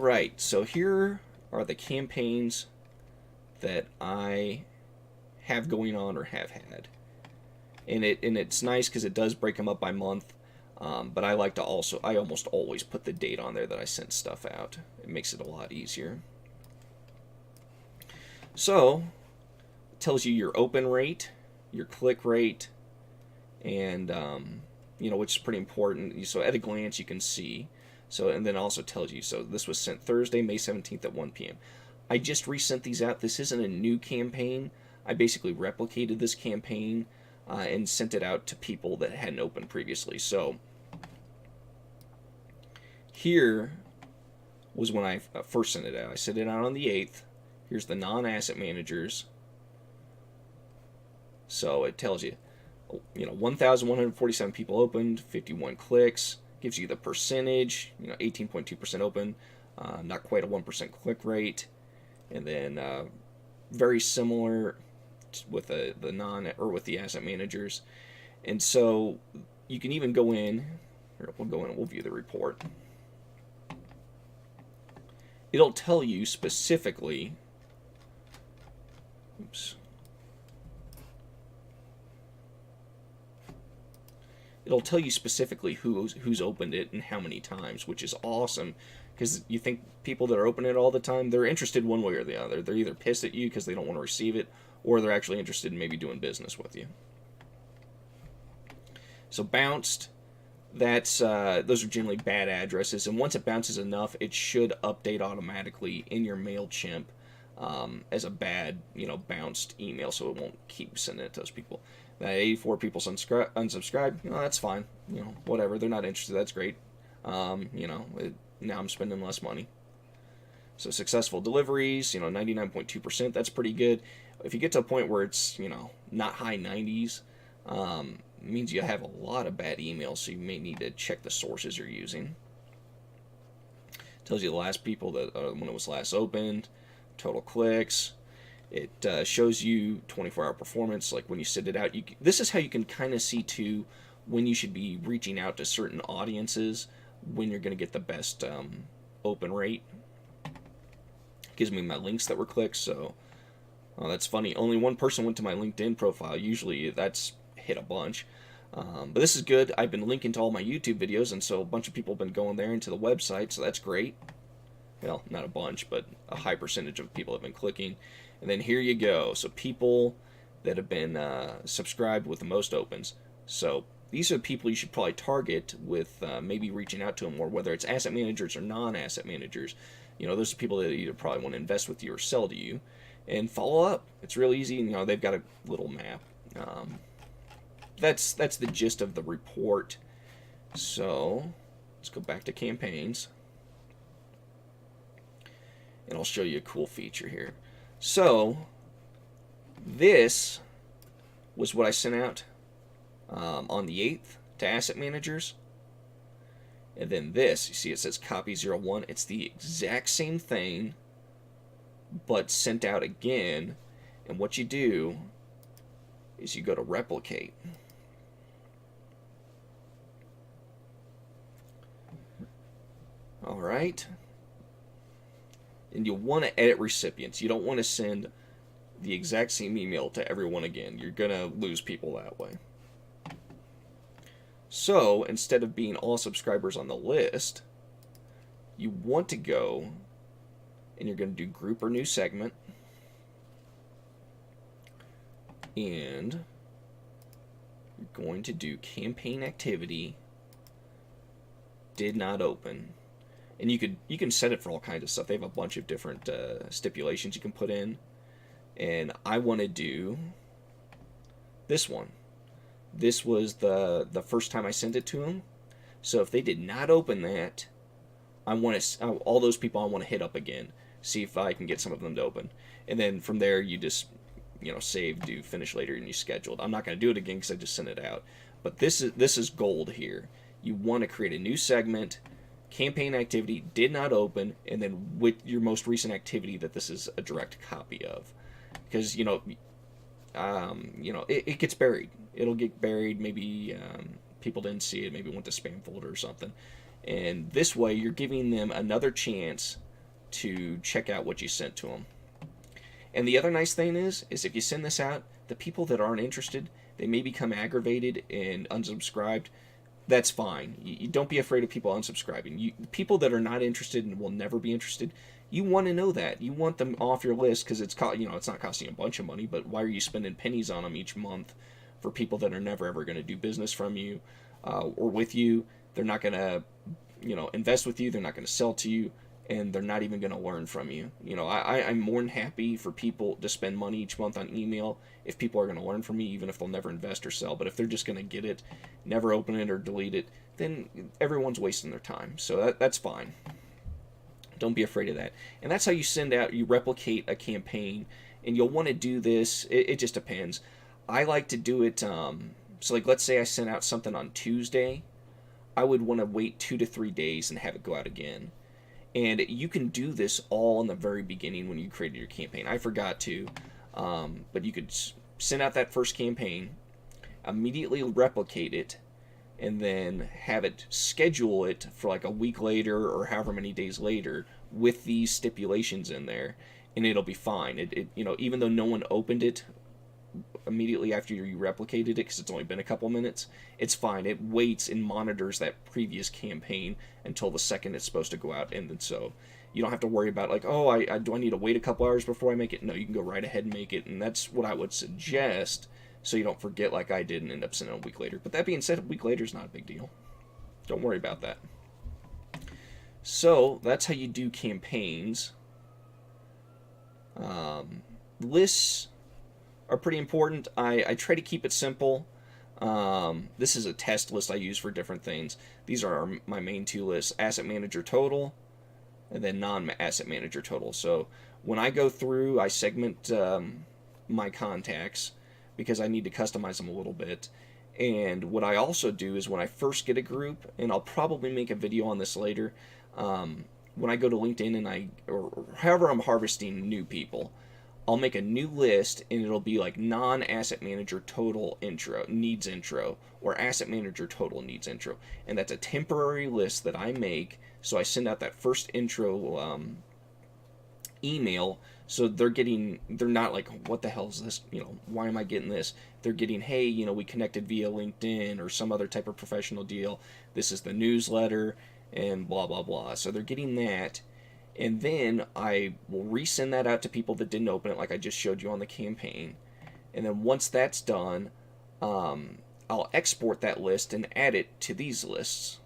All right, so here are the campaigns that I have going on or have had, and it's nice because it does break them up by month. But I like to I almost always put the date on there that I sent stuff out. It makes it a lot easier. So it tells you your open rate, your click rate, and which is pretty important. So at a glance you can see. So, and then also tells you, so this was sent Thursday, May 17th at 1 p.m. I just resent these out. This isn't a new campaign. I basically replicated this campaign and sent it out to people that hadn't opened previously. So here was when I first sent it out. I sent it out on the 8th. Here's the non-asset managers. So it tells you, 1,147 people opened, 51 clicks. Gives you the percentage, 18.2% open, not quite a 1% click rate, and then very similar with the with the asset managers. And so you can even go in. Here, we'll go in and we'll view the report. It'll tell you specifically. Oops. It'll tell you specifically who's opened it and how many times, which is awesome, because you think people that are opening it all the time, they're interested one way or the other. They're either pissed at you because they don't want to receive it, or they're actually interested in maybe doing business with you. So bounced, those are generally bad addresses, and once it bounces enough, it should update automatically in your MailChimp as a bad, bounced email, so it won't keep sending it to those people. That 84 people unsubscribed, that's fine. Whatever, they're not interested, that's great. Now I'm spending less money. So successful deliveries, 99.2%, that's pretty good. If you get to a point where it's, not high 90s, it means you have a lot of bad emails, so you may need to check the sources you're using. Tells you the last people that when it was last opened, total clicks. It shows you 24-hour performance, like when you send it out. This is how you can kind of see, too, when you should be reaching out to certain audiences, when you're going to get the best open rate. Gives me my links that were clicked, so that's funny. Only one person went to my LinkedIn profile. Usually that's hit a bunch. But this is good. I've been linking to all my YouTube videos, and so a bunch of people have been going there into the website, so that's great. Well, not a bunch, but a high percentage of people have been clicking. And then here you go. So people that have been subscribed with the most opens. So these are the people you should probably target with maybe reaching out to them more, whether it's asset managers or non-asset managers. Those are people that either probably want to invest with you or sell to you. And follow up. It's real easy. They've got a little map. That's the gist of the report. So let's go back to campaigns. And I'll show you a cool feature here. So this was what I sent out on the 8th to asset managers. And then this, you see it says copy 01. It's the exact same thing, but sent out again. And what you do is you go to replicate. All right. And you'll want to edit recipients. You don't want to send the exact same email to everyone again. You're going to lose people that way. So instead of being all subscribers on the list, you want to go and you're going to do group or new segment. And you're going to do campaign activity did not open. And you can set it for all kinds of stuff. They have a bunch of different stipulations you can put in. And I want to do this one. This was the first time I sent it to them. So if they did not open that, I want to all those people I want to hit up again, see if I can get some of them to open. And then from there you just save, do finish later, and you schedule it. I'm not going to do it again because I just sent it out. But this is gold here. You want to create a new segment. Campaign activity did not open, and then with your most recent activity that this is a direct copy of, because it gets buried. It'll get buried. Maybe people didn't see it. Maybe it went to spam folder or something. And this way, you're giving them another chance to check out what you sent to them. And the other nice thing is if you send this out, the people that aren't interested, they may become aggravated and unsubscribed. That's fine. You don't be afraid of people unsubscribing. People that are not interested and will never be interested, you want to know that. You want them off your list because it's not costing you a bunch of money, but why are you spending pennies on them each month for people that are never ever going to do business from you or with you? They're not going to invest with you. They're not going to sell to you, and they're not even going to learn from you. I'm more than happy for people to spend money each month on email if people are going to learn from me, even if they'll never invest or sell. But if they're just going to get it, never open it or delete it, then everyone's wasting their time. So that's fine. Don't be afraid of that. And that's how you replicate a campaign. And you'll want to do this. It just depends. I like to do it. So like, let's say I sent out something on Tuesday. I would want to wait 2 to 3 days and have it go out again. And you can do this all in the very beginning when you created your campaign. I forgot to, but you could send out that first campaign, immediately replicate it, and then have it schedule it for like a week later or however many days later with these stipulations in there, and it'll be fine. Even though no one opened it immediately after you replicated it because it's only been a couple minutes, it's fine. It waits and monitors that previous campaign until the second it's supposed to go out, and then so you don't have to worry about like, oh, do I need to wait a couple hours before I make it? No, you can go right ahead and make it, and that's what I would suggest so you don't forget like I did and end up sending it a week later. But that being said, a week later is not a big deal. Don't worry about that. So that's how you do campaigns. Lists are pretty important. I try to keep it simple. This is a test list I use for different things. These are my main two lists: asset manager total, and then non-asset manager total. So when I go through, I segment my contacts because I need to customize them a little bit. And what I also do is when I first get a group, and I'll probably make a video on this later, when I go to LinkedIn and or however I'm harvesting new people, I'll make a new list, and it'll be like non-asset manager total needs intro, or asset manager total needs intro. And that's a temporary list that I make, so I send out that first intro email, so they're not like, what the hell is this? Why am I getting this? They're getting, hey, we connected via LinkedIn or some other type of professional deal. This is the newsletter, and blah, blah, blah. So they're getting that. And then I will resend that out to people that didn't open it, like I just showed you on the campaign. And then once that's done, I'll export that list and add it to these lists,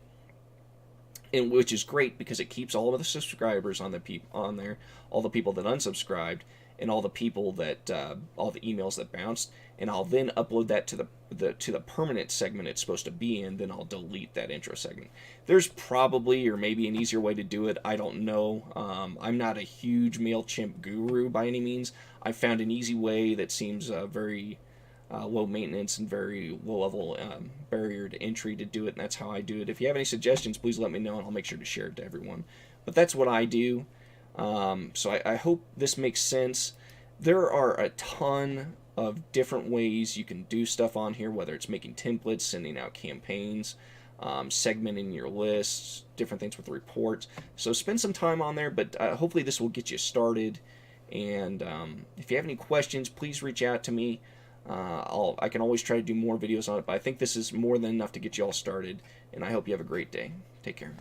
and which is great because it keeps all of the subscribers on there, all the people that unsubscribed, and all the people that all the emails that bounced. And I'll then upload that to the permanent segment it's supposed to be in. Then I'll delete that intro segment. There's probably or maybe an easier way to do it. I don't know. I'm not a huge MailChimp guru by any means. I found an easy way that seems very low maintenance and very low level barrier to entry to do it, and that's how I do it. If you have any suggestions, please let me know, and I'll make sure to share it to everyone. But that's what I do. So I hope this makes sense. There are a ton of different ways you can do stuff on here, whether it's making templates, sending out campaigns, segmenting your lists, different things with reports. So spend some time on there, but hopefully this will get you started. And if you have any questions, please reach out to me. I can always try to do more videos on it, but I think this is more than enough to get you all started, and I hope you have a great day. Take care.